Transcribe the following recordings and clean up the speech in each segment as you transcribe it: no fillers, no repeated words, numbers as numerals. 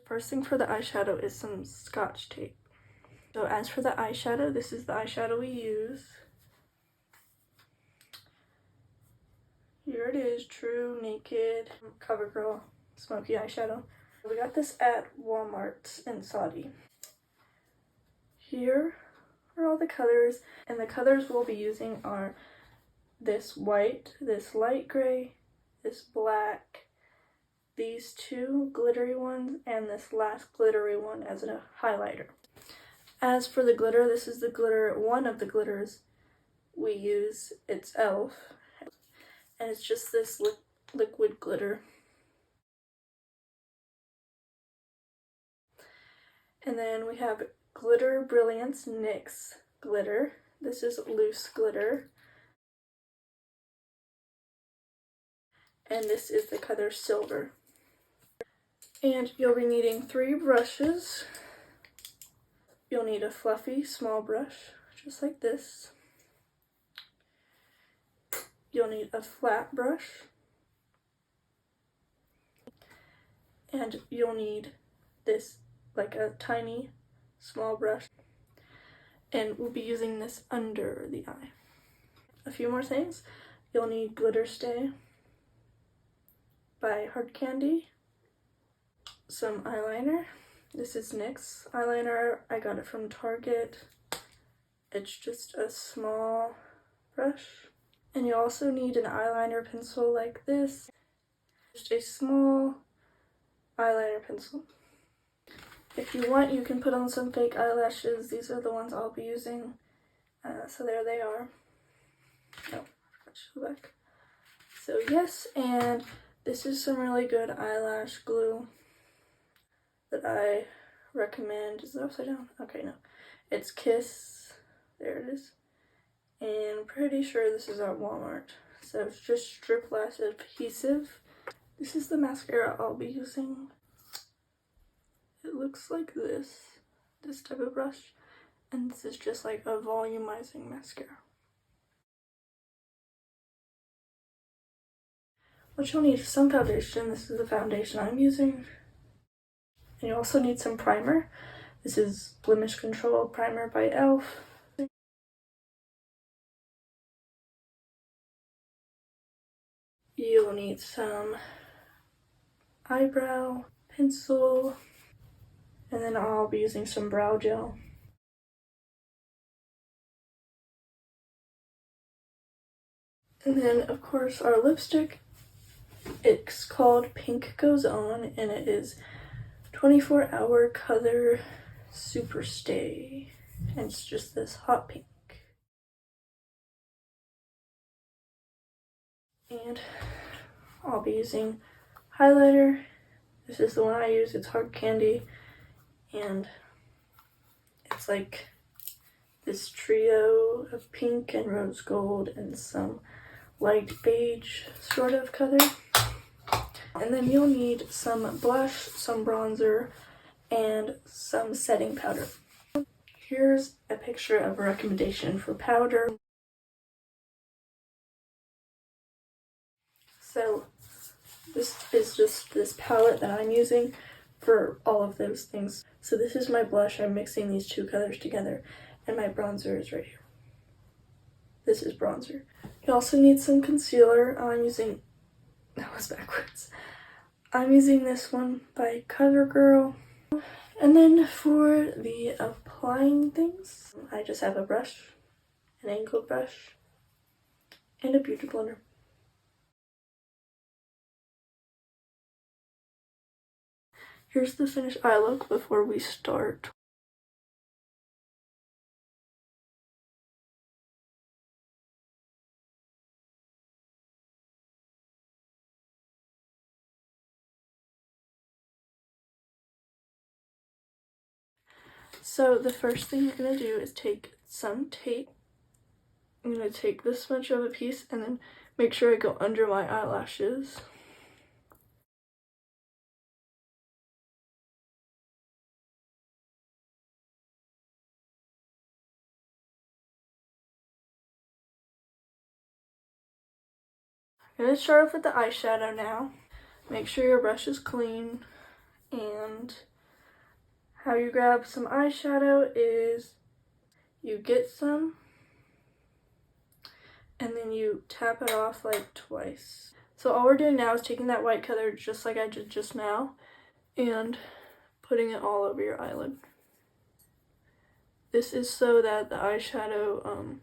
First thing for the eyeshadow is some Scotch tape. So as for the eyeshadow, this is the eyeshadow we use. Here it is, True Naked CoverGirl Smoky Eyeshadow. We got this at Walmart in Saudi. Here are all the colors, and the colors we'll be using are this white, this light gray, this black, these two glittery ones, and this last glittery one as a highlighter. As for the glitter, this is the glitter, one of the glitters we use. It's e.l.f. and it's just this liquid glitter. And then we have Glitter Brilliance NYX glitter. This is loose glitter. And this is the color Silver. And you'll be needing 3 brushes. You'll need a fluffy small brush, just like this. You'll need a flat brush. And you'll need this, like a tiny small brush. And we'll be using this under the eye. A few more things. You'll need Glitter Stay by Hard Candy. Some eyeliner. This is NYX eyeliner. I got it from Target. It's just a small brush. And you also need an eyeliner pencil like this. Just a small eyeliner pencil. If you want, you can put on some fake eyelashes. These are the ones I'll be using. So there they are. Oh, I forgot to go back. So yes, and this is some really good eyelash glue that I recommend. Is it upside down? Okay, no. It's Kiss. There it is. And I'm pretty sure this is at Walmart. So it's just strip lash adhesive. This is the mascara I'll be using. It looks like this type of brush. And this is just like a volumizing mascara. What you'll need is some foundation. This is the foundation I'm using. And you also need some primer. This is Blemish Control Primer by e.l.f. You'll need some eyebrow pencil. And then I'll be using some brow gel. And then, of course, our lipstick. It's called Pink Goes On, and it is 24-hour color super stay. And it's just this hot pink. And I'll be using highlighter. This is the one I use. It's Hard Candy. And it's like this trio of pink and rose gold and some light beige sort of color. And then you'll need some blush, some bronzer, and some setting powder. Here's a picture of a recommendation for powder. So this is just this palette that I'm using for all of those things. So this is my blush. I'm mixing these two colors together, and my bronzer is right here. This is bronzer. You also need some concealer. That was backwards. I'm using this one by CoverGirl. And then for the applying things, I just have a brush, an angled brush, and a beauty blender. Here's the finished eye look before we start. So the first thing you're going to do is take some tape. I'm going to take this much of a piece and then make sure I go under my eyelashes. I'm going to start off with the eyeshadow now. Make sure your brush is clean and How you grab some eyeshadow is you get some and then you tap it off like twice. So all we're doing now is taking that white color just like I did just now and putting it all over your eyelid. This is so that the eyeshadow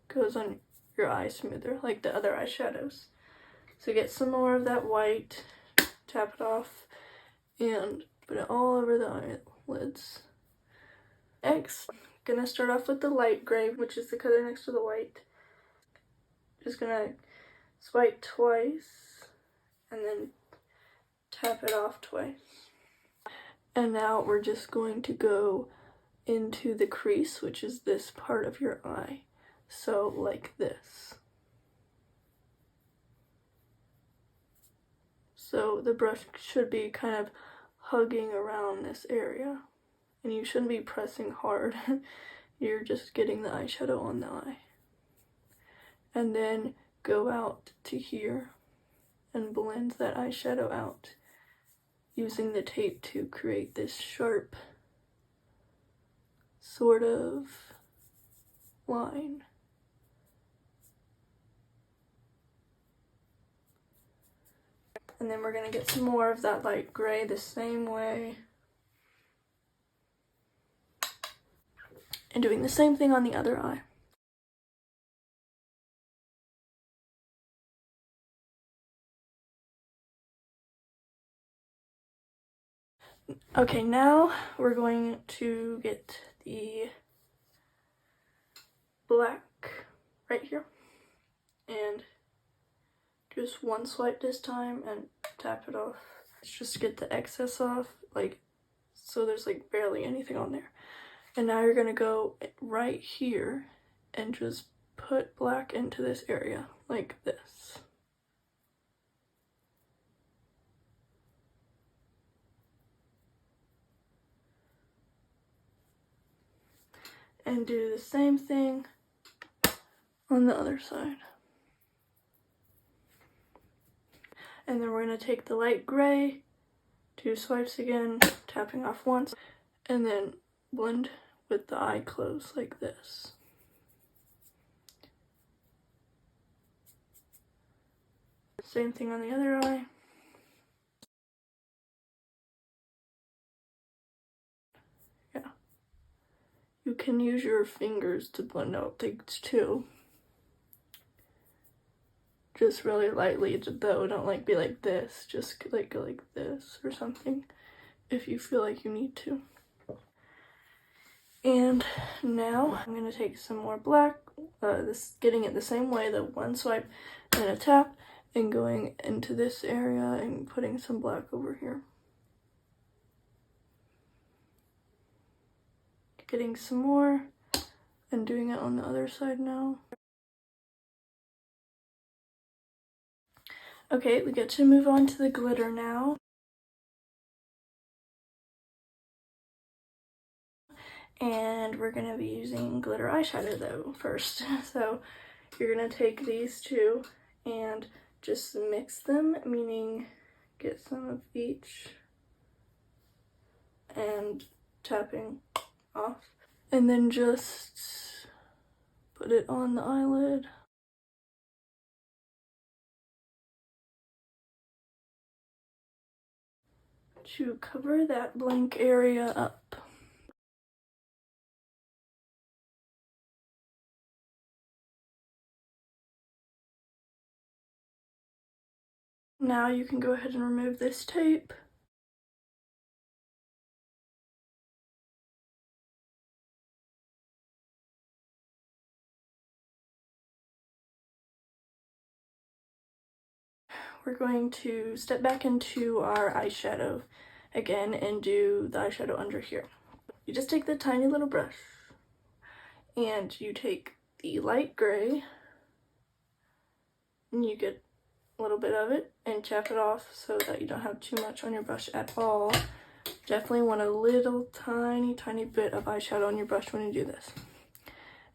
goes on your eye smoother like the other eyeshadows. So get some more of that white, tap it off, and put it all over the eyelids. Next, gonna start off with the light gray, which is the color next to the white. Just gonna swipe twice and then tap it off twice. And now we're just going to go into the crease, which is this part of your eye. So like this. So the brush should be kind of hugging around this area. And you shouldn't be pressing hard. You're just getting the eyeshadow on the eye. And then go out to here and blend that eyeshadow out using the tape to create this sharp sort of line. And then we're gonna get some more of that light gray the same way. And doing the same thing on the other eye. Okay, now we're going to get the black right here. And just one swipe this time and tap it off. Just to get the excess off, like, so there's like barely anything on there. And now you're gonna go right here and just put black into this area, like this. And do the same thing on the other side. And then we're gonna take the light gray, 2 swipes again, tapping off once, and then blend with the eye closed like this. Same thing on the other eye. Yeah. You can use your fingers to blend out things too. Just really lightly though, don't like be like this, just like go like this or something if you feel like you need to. And now I'm gonna take some more black, getting it the same way, the one swipe and a tap, and going into this area and putting some black over here. Getting some more and doing it on the other side now. Okay, we get to move on to the glitter now. And we're gonna be using glitter eyeshadow though first. So you're gonna take these two and just mix them, meaning get some of each and tapping off. And then just put it on the eyelid. To cover that blank area up. Now you can go ahead and remove this tape. We're going to step back into our eyeshadow again and do the eyeshadow under here. You just take the tiny little brush and you take the light gray and you get a little bit of it and tap it off so that you don't have too much on your brush at all. Definitely want a little tiny bit of eyeshadow on your brush when you do this.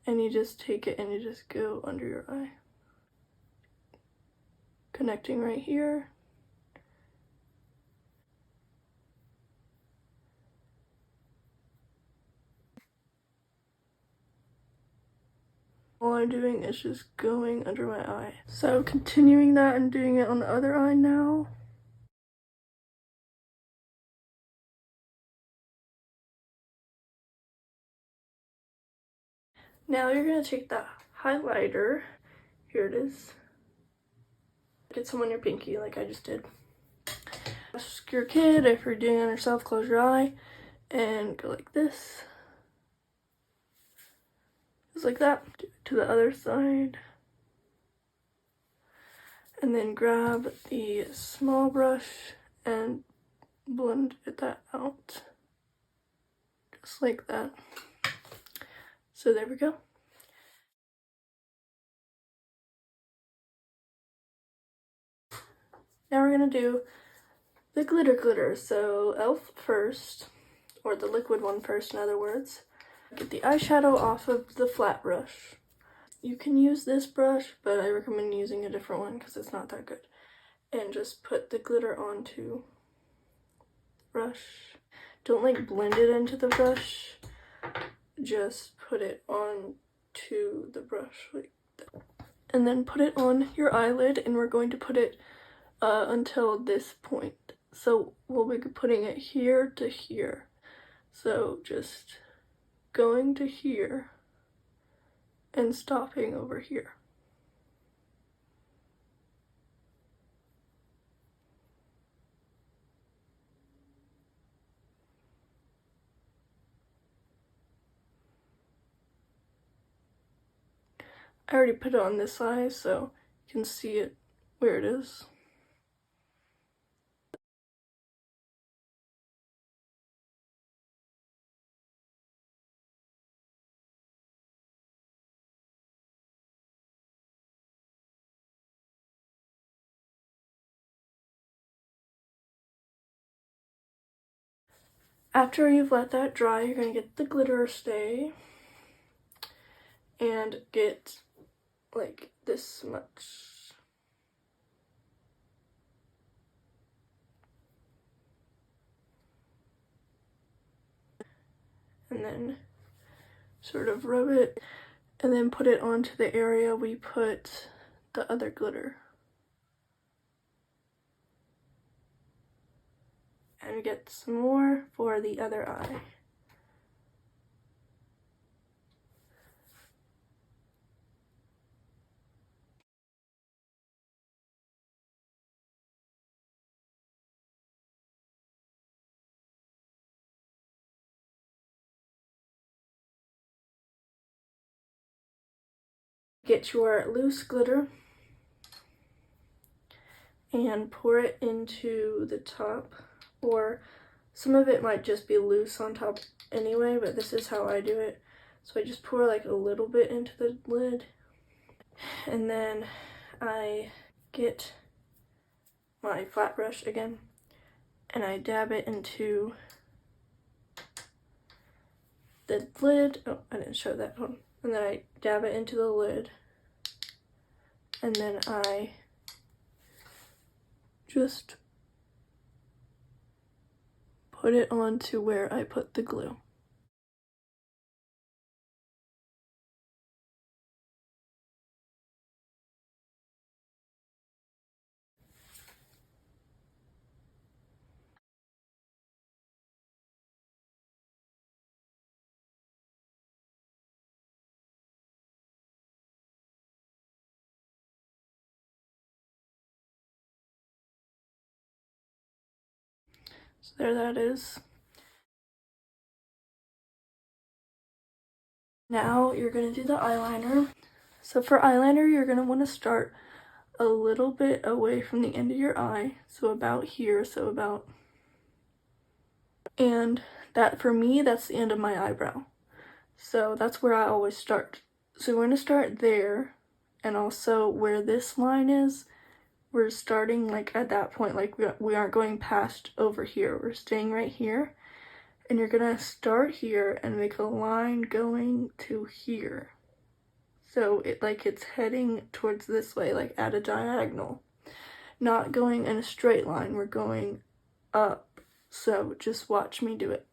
And you just take it and you just go under your eye. Connecting right here. I'm doing is just going under my eye. So continuing that and doing it on the other eye now. Now you're gonna take that highlighter, here it is, get some on your pinky like I just did. Ask your kid if you're doing it on yourself, close your eye and go like this. Just like that. Do it to the other side. And then grab the small brush and blend that out. Just like that. So there we go. Now we're gonna do the glitter. So e.l.f. first, or the liquid one first in other words. Get the eyeshadow off of the flat brush. You can use this brush, but I recommend using a different one because it's not that good. And just put the glitter onto the brush. Don't like blend it into the brush, just put it onto the brush like that. And then put it on your eyelid, and we're going to put it until this point. So we'll be putting it here to here. So just going to here and stopping over here. I already put it on this eye, so you can see it where it is. After you've let that dry, you're going to get the glitter stay and get like this much. And then sort of rub it and then put it onto the area we put the other glitter. And get some more for the other eye. Get your loose glitter and pour it into the top, or some of it might just be loose on top anyway, but this is how I do it. So I just pour like a little bit into the lid, and then I get my flat brush again and I dab it into the lid. Oh, I didn't show that one. And then I dab it into the lid, and then I just put it onto where I put the glue. So there that is. Now you're gonna do the eyeliner. So for eyeliner, you're gonna want to start a little bit away from the end of your eye, so about here, and that for me, that's the end of my eyebrow. So that's where I always start. So we're gonna start there, and also where this line is, we're starting like at that point, like we aren't going past over here, we're staying right here. And you're gonna start here and make a line going to here. So it's heading towards this way, like at a diagonal. Not going in a straight line, we're going up. So just watch me do it.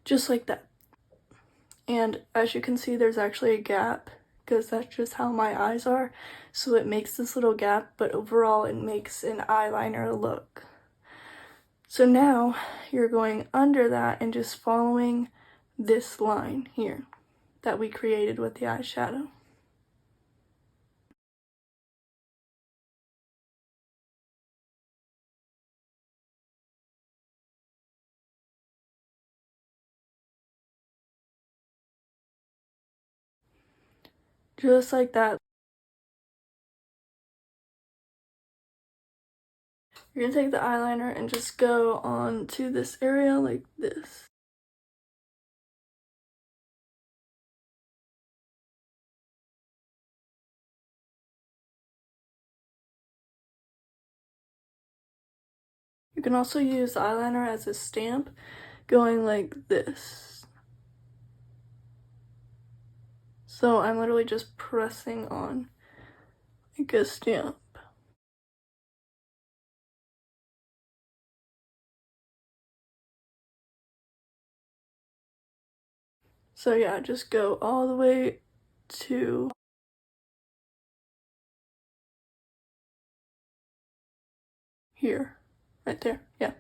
just like that. And as you can see, there's actually a gap because that's just how my eyes are. So it makes this little gap, but overall it makes an eyeliner look. So now you're going under that and just following this line here that we created with the eyeshadow. Just like that. You're gonna take the eyeliner and just go on to this area like this. You can also use the eyeliner as a stamp, going like this. So I'm literally just pressing on like a stamp. So yeah, just go all the way to here, right there, yeah.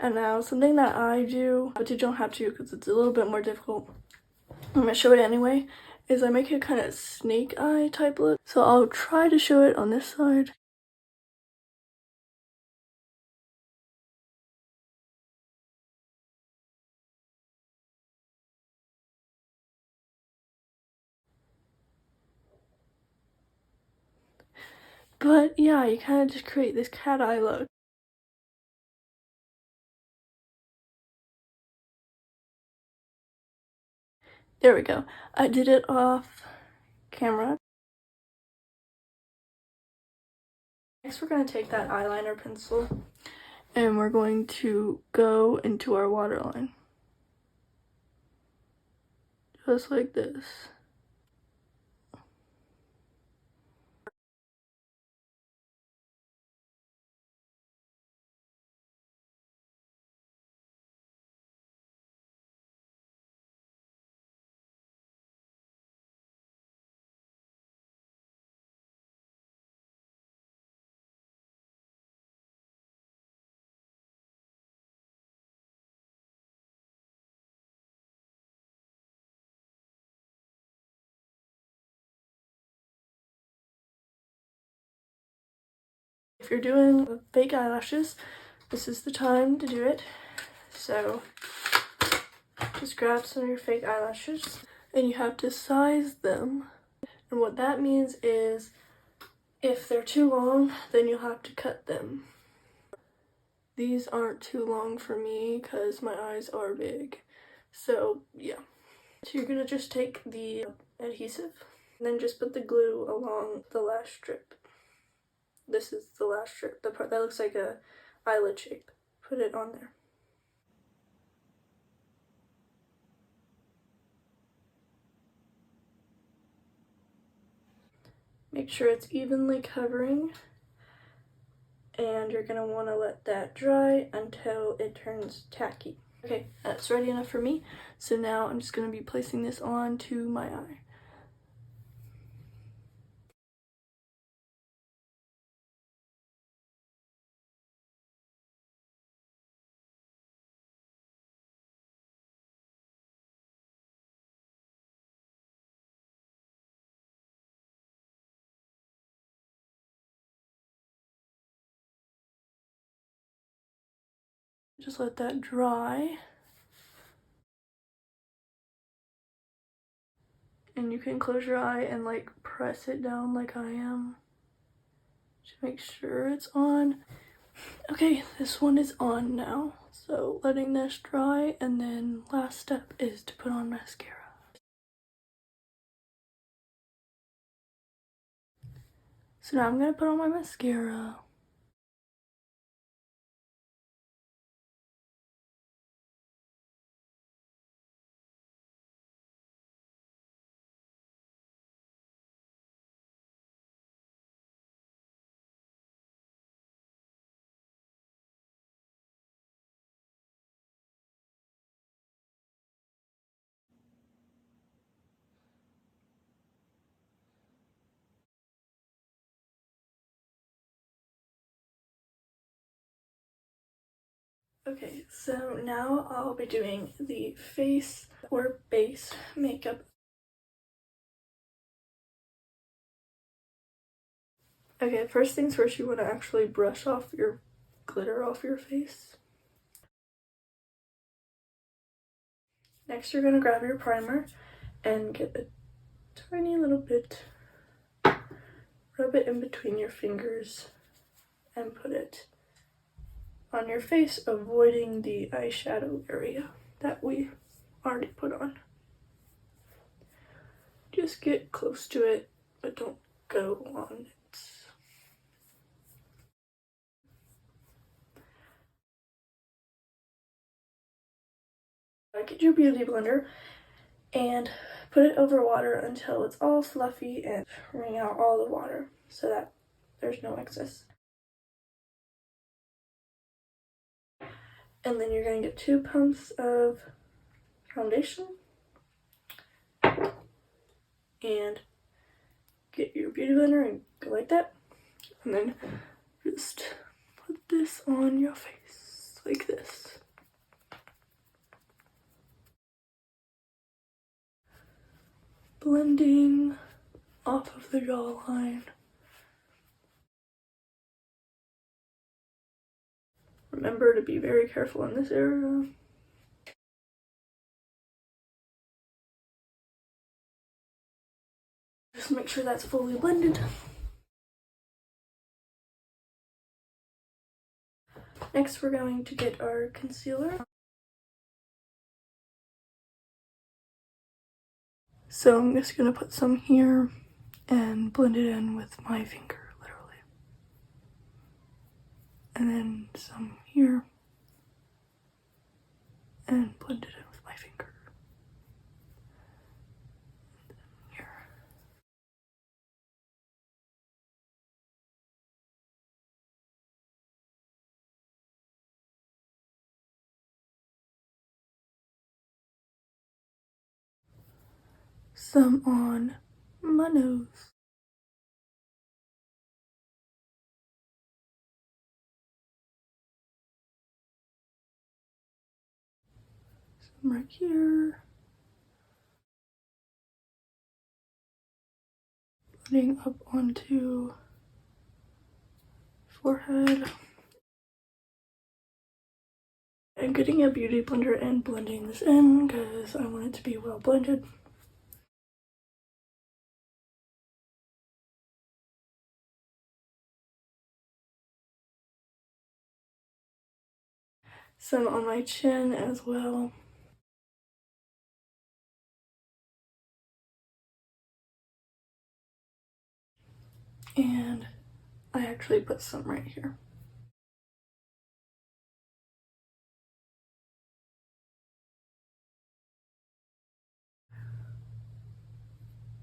And now something that I do, but you don't have to because it's a little bit more difficult, I'm gonna show it anyway, is I make a kind of snake eye type look. So I'll try to show it on this side. But yeah, you kind of just create this cat eye look. There we go. I did it off camera. Next we're going to take that eyeliner pencil and we're going to go into our waterline. Just like this. If you're doing fake eyelashes, this is the time to do it. So just grab some of your fake eyelashes and you have to size them. And what that means is if they're too long, then you'll have to cut them. These aren't too long for me because my eyes are big. So yeah. So you're gonna just take the adhesive and then just put the glue along the last strip. This is the last strip, the part that looks like a eyelid shape. Put it on there. Make sure it's evenly covering and you're gonna wanna let that dry until it turns tacky. Okay, that's ready enough for me. So now I'm just gonna be placing this on to my eye. Just let that dry. And you can close your eye and like press it down like I am. Just make sure it's on. Okay, this one is on now. So letting this dry and then last step is to put on mascara. So now I'm gonna put on my mascara. Okay, so now I'll be doing the face or base makeup. Okay, first things first, you want to actually brush off your glitter off your face. Next, you're going to grab your primer and get a tiny little bit, rub it in between your fingers and put it on your face, avoiding the eyeshadow area that we already put on. Just get close to it, but don't go on it. Get your beauty blender and put it over water until it's all fluffy and wring out all the water so that there's no excess. And then you're going to get 2 pumps of foundation and get your beauty blender and go like that. And then just put this on your face like this. Blending off of the jawline. Remember to be very careful in this area. Just make sure that's fully blended. Next, we're going to get our concealer. So I'm just gonna put some here and blend it in with my finger, literally. And then some here and blend it in with my finger. And then here. Some on my nose. Some right here. Blending up onto forehead. And getting a beauty blender and blending this in because I want it to be well blended. Some on my chin as well. And I actually put some right here.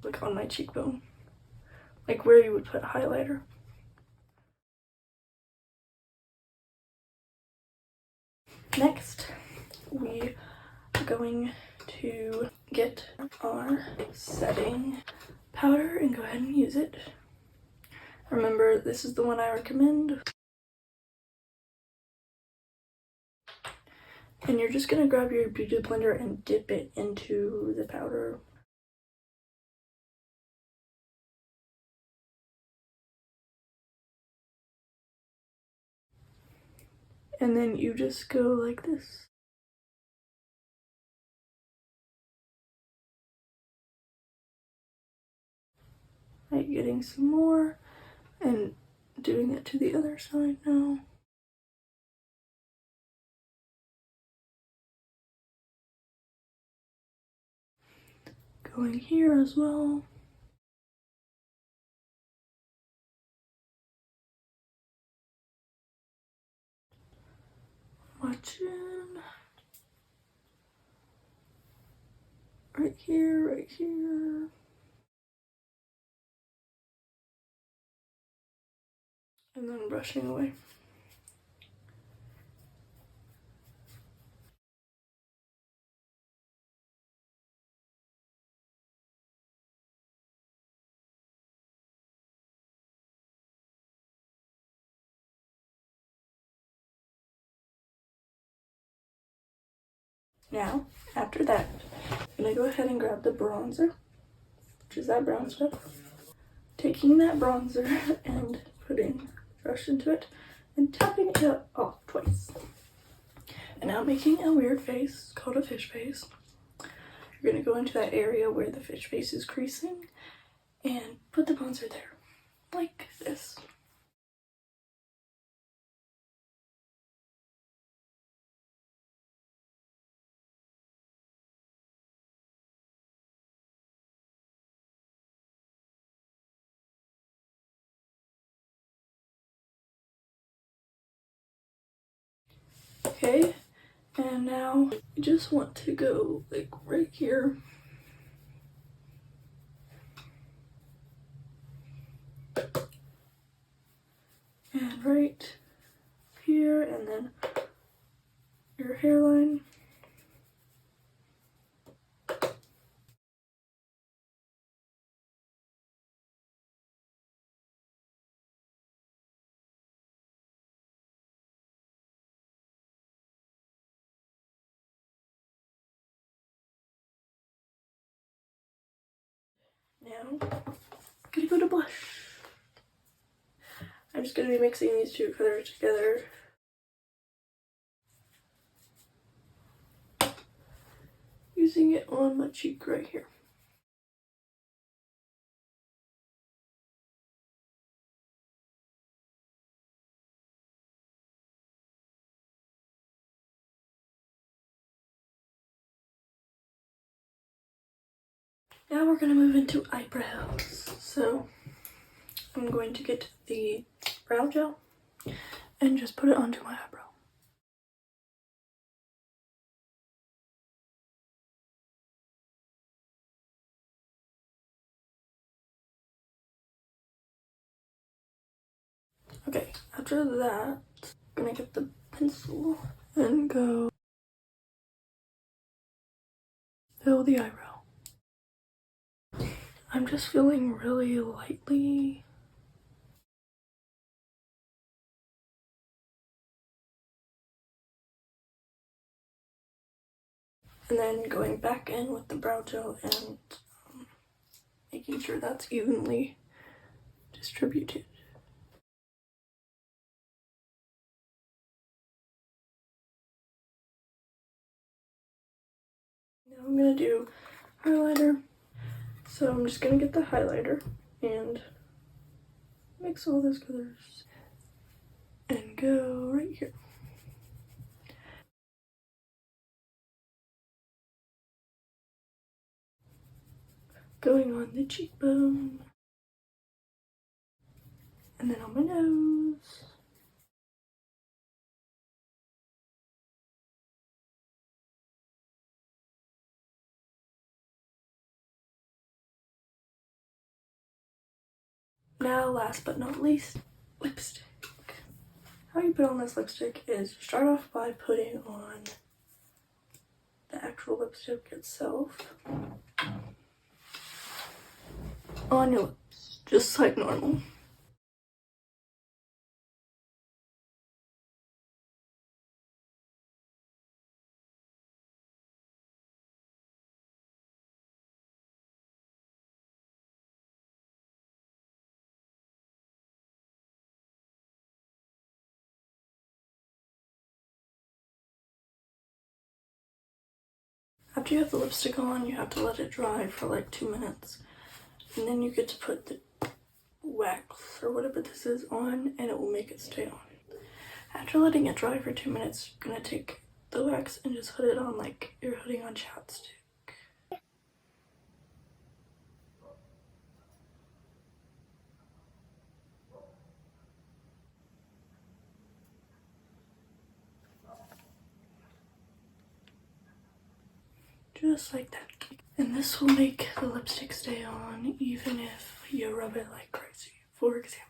Like on my cheekbone. Like where you would put highlighter. Next, we are going to get our setting powder and go ahead and use it. Remember, this is the one I recommend. And you're just gonna grab your beauty blender and dip it into the powder. And then you just go like this. Right, getting some more and doing it to the other side now. Going here as well. My chin. Right here, right here. And then brushing away. Now, after that, I'm gonna go ahead and grab the bronzer, which is that brown stuff. Taking that bronzer and putting brush into it and tapping it off twice. And now making a weird face called a fish face. You're gonna go into that area where the fish face is creasing and put the bronzer there, like this. Okay, and now you just want to go like right here. And right here, and then your hairline. Now, I'm gonna go to blush. I'm just gonna be mixing these two colors together. Using it on my cheek right here. Now we're gonna move into eyebrows. So I'm going to get the brow gel and just put it onto my eyebrow. Okay, after that, I'm gonna get the pencil and go fill the eyebrow. I'm just feeling really lightly. And then going back in with the brow gel and making sure that's evenly distributed. Now I'm gonna do highlighter. So I'm just gonna get the highlighter and mix all those colors and go right here. Going on the cheekbone. And then on my nose. Now, last but not least, lipstick. How you put on this lipstick is you start off by putting on the actual lipstick itself on your lips, just like normal. After you have the lipstick on, you have to let it dry for like 2 minutes. And then you get to put the wax or whatever this is on, and it will make it stay on. After letting it dry for 2 minutes, you're gonna take the wax and just put it on like you're putting on chapstick. Just like that. And this will make the lipstick stay on even if you rub it like crazy. For example,